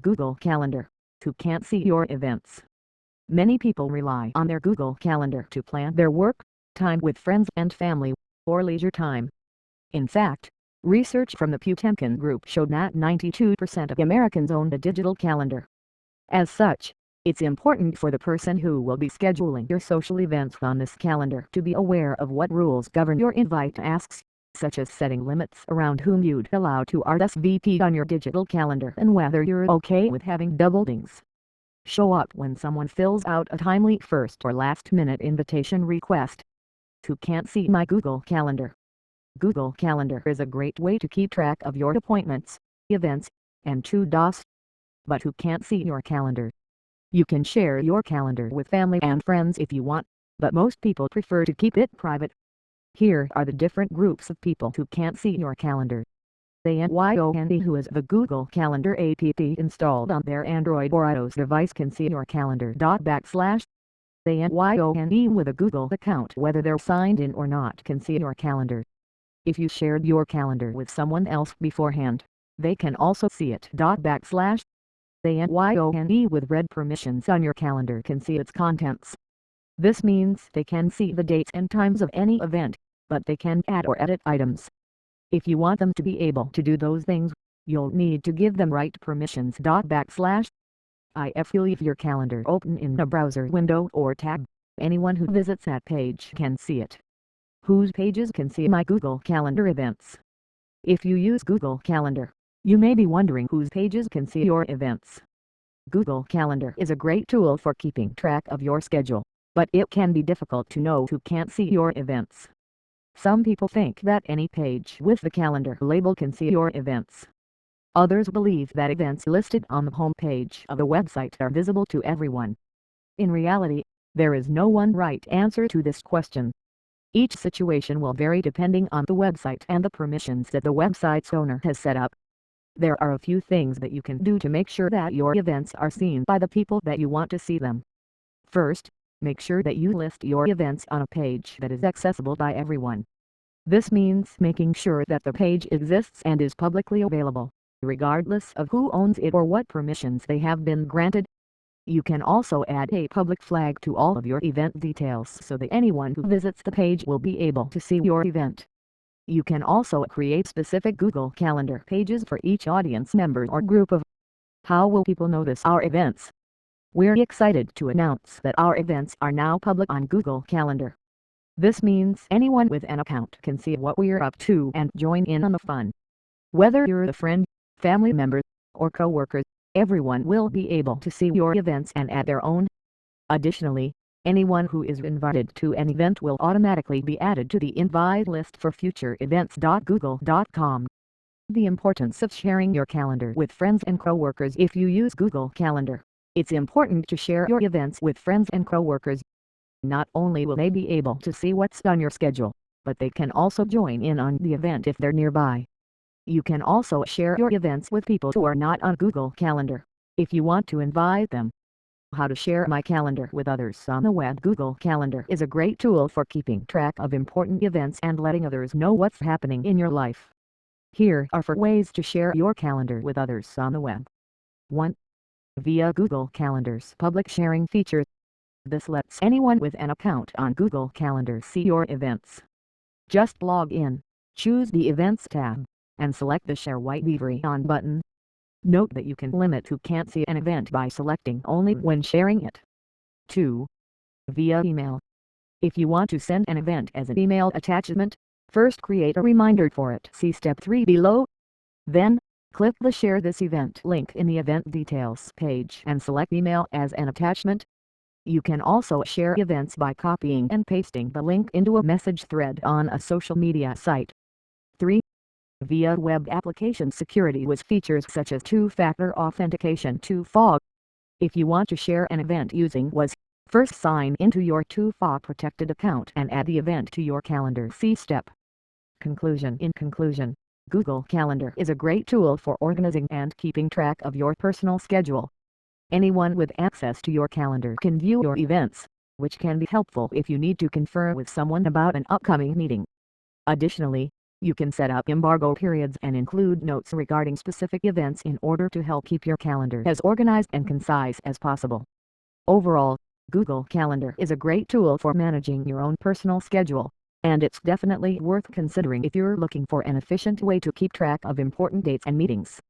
Google Calendar. Who can't see your events? Many people rely on their Google Calendar to plan their work, time with friends and family, or leisure time. In fact, research from the Pew-Temkin Group showed that 92% of Americans own a digital calendar. As such, it's important for the person who will be scheduling your social events on this calendar to be aware of what rules govern your invite asks, such as setting limits around whom you'd allow to RSVP on your digital calendar and whether you're okay with having double dings. Show up when someone fills out a timely first or last minute invitation request. Who can't see my Google Calendar? Google Calendar is a great way to keep track of your appointments, events, and to-dos. But who can't see your calendar? You can share your calendar with family and friends if you want, but most people prefer to keep it private. Here are the different groups of people who can't see your calendar. Anyone who has the Google Calendar app installed on their Android or iOS device can see your calendar. Anyone with a Google account, whether they're signed in or not, can see your calendar. If you shared your calendar with someone else beforehand, they can also see it. Anyone with read permissions on your calendar can see its contents. This means they can see the dates and times of any event, but they can't add or edit items. If you want them to be able to do those things, you'll need to give them right permissions. If you leave your calendar open in a browser window or tab, anyone who visits that page can see it. Whose pages can see my Google Calendar events? If you use Google Calendar, you may be wondering whose pages can see your events. Google Calendar is a great tool for keeping track of your schedule, but it can be difficult to know who can't see your events. Some people think that any page with the calendar label can see your events. Others believe that events listed on the home page of a website are visible to everyone. In reality, there is no one right answer to this question. Each situation will vary depending on the website and the permissions that the website's owner has set up. There are a few things that you can do to make sure that your events are seen by the people that you want to see them. First, make sure that you list your events on a page that is accessible by everyone. This means making sure that the page exists and is publicly available, regardless of who owns it or what permissions they have been granted. You can also add a public flag to all of your event details so that anyone who visits the page will be able to see your event. You can also create specific Google Calendar pages for each audience member or group of. How will people notice our events? We're excited to announce that our events are now public on Google Calendar. This means anyone with an account can see what we're up to and join in on the fun. Whether you're a friend, family member, or coworker, everyone will be able to see your events and add their own. Additionally, anyone who is invited to an event will automatically be added to the invite list for future events. Google.com. The importance of sharing your calendar with friends and coworkers. If you use Google Calendar, it's important to share your events with friends and coworkers. Not only will they be able to see what's on your schedule, but they can also join in on the event if they're nearby. You can also share your events with people who are not on Google Calendar, if you want to invite them. How to share my calendar with others on the web. Google Calendar is a great tool for keeping track of important events and letting others know what's happening in your life. Here are 4 ways to share your calendar with others on the web. 1. Via Google Calendar's public sharing feature. This lets anyone with an account on Google Calendar see your events. Just log in, choose the Events tab, and select the Share White On button. Note that you can limit who can't see an event by selecting only when sharing it. 2. Via email. If you want to send an event as an email attachment, first create a reminder for it. See step 3 below. Then, click the Share this event link in the Event Details page and select Email as an attachment. You can also share events by copying and pasting the link into a message thread on a social media site. 3. Via web application security with features such as two-factor authentication. 2FA. If you want to share an event using WAS, first sign into your 2FA protected account and add the event to your calendar. See step. Conclusion. In conclusion, Google Calendar is a great tool for organizing and keeping track of your personal schedule. Anyone with access to your calendar can view your events, which can be helpful if you need to confer with someone about an upcoming meeting. Additionally, You can set up embargo periods and include notes regarding specific events in order to help keep your calendar as organized and concise as possible. Overall, Google Calendar is a great tool for managing your own personal schedule, and it's definitely worth considering if you're looking for an efficient way to keep track of important dates and meetings.